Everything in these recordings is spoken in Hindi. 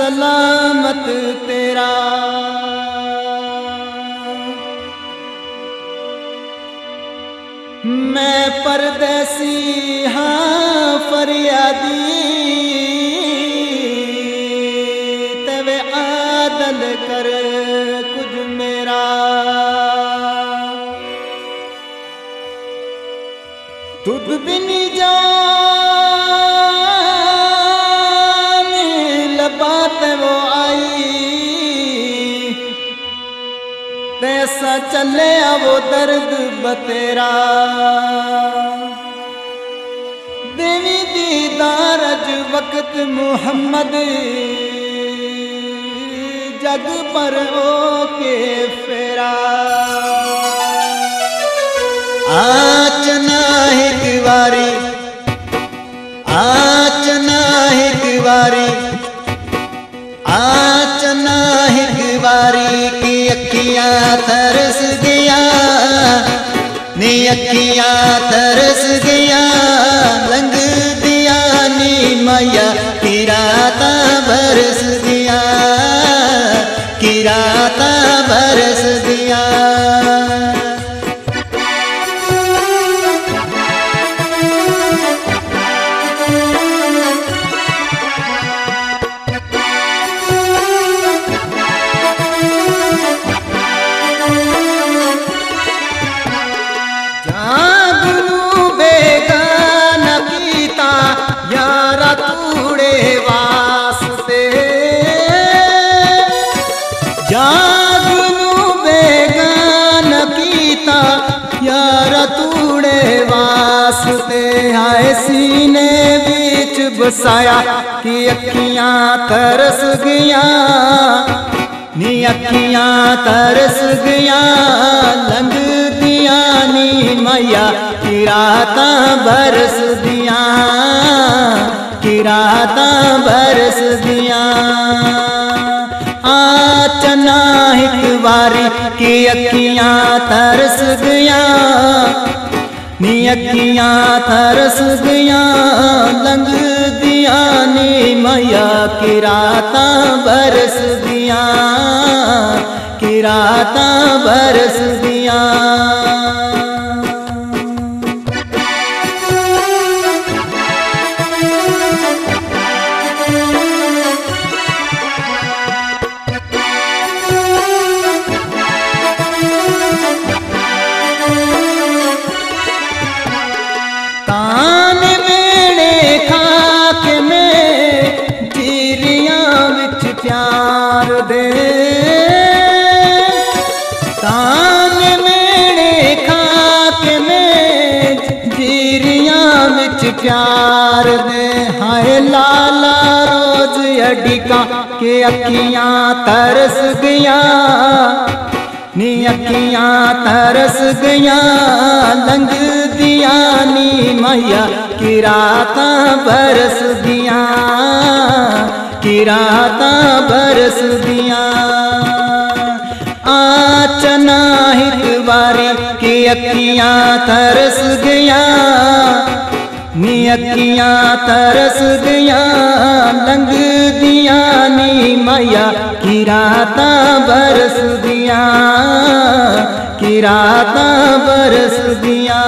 सलामत तेरा। मैं परदेसी हाँ फरियादी, तेरे आदल कर कुछ मेरा। तुझ बिन जान लबात वो आई, तैसा चले वो दर्द बतेरा। देवी दीदार अज वक्त मुहम्मद, जग पर ओके फेरा। आचना एक बारी, आचना एक बारी, आचना एक बारी की अखियां तरस गया, नी अखियां तरस गया। लंग दिया नी मैया की राता बरस दिया, की राता बरस दिया। जागनू बेगान कीता यारा तूड़े वास्ते। आए सीने बीच बसाया कि अखियां तरस गया, नी अखियां तरस गया। लंग दिया नी मैया की राता बरस दिया, की राता बरस दिया। आचना एक बारी की अखियां तरस गया, नी अखियां तरस गया। लंग दिया नी मैया की राता बरस दिया, की राता बरस दिया। प्यार दे तान मेरे खाक में जीरिया बिच प्यार दे। हाय लाला रोज अडिका के अखियां तरस गया, नी अखियां तरस गया। लंग दिया नी मैया की राता बरस दिया, की राता बरस दिया। आचना एक बारी की अखियां तरस गया, नी अखियां तरस गया। लंग दिया नी मैया की राता बरस दिया, की राता बरस दिया।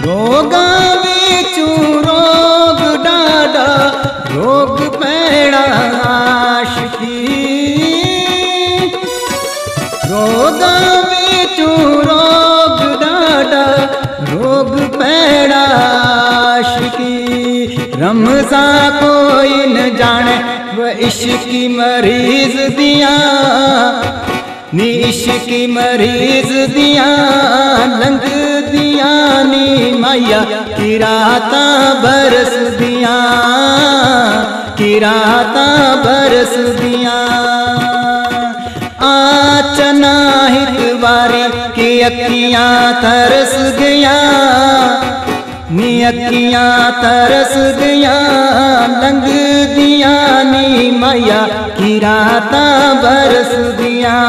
रोगा बिचू रोग डाडा, रोग पैड़ा आशिकी। रोगा बिचू रोग डाडा, रोग पैड़ा आशिकी। रमजा कोई न जाने वो इश्की मरीज दिया, नी इश्की मरीज दिया। लंग दिया नी मैया की राता बरस दिया, की राता बरस दिया। आचना एक बारी की अखियां तरस गया, नी अखियां तरस दियां लंघ दियां नी मैया की रातां बरस दियां,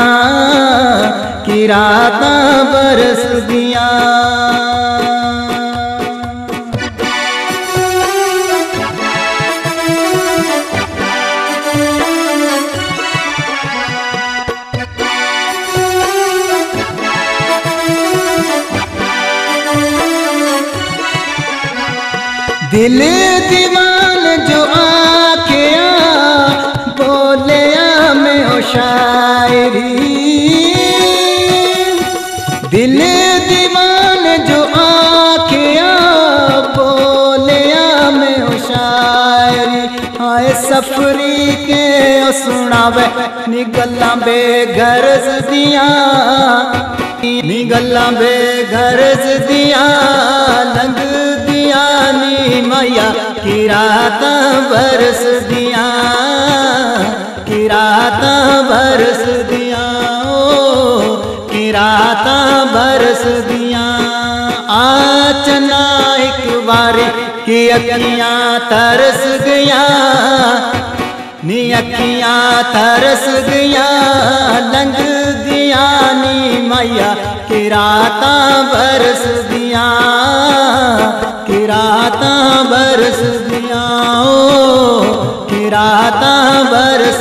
की रातां बरस दियां। दिल दीवान जो आखिया बोलिया में ओ शायरी, दिल दीवान जो आखिया बोलिया में ओ शायरी। हाय सफरी के ओ सुनावे नी गल्लां बेगरज दियां, नी गल्लां बेगरज दियां लंघ दियां नी मैया की रातां बरस दियां, की रातां बरस दियां, ओ की रातां बरस दियां। आचना एक बारी की अखियां तरस गया, नी अखियां तरस गया लंघ दिया नी मैया की रातां बरस दियां, की रातां बरस दियां, ओ की रातां बरस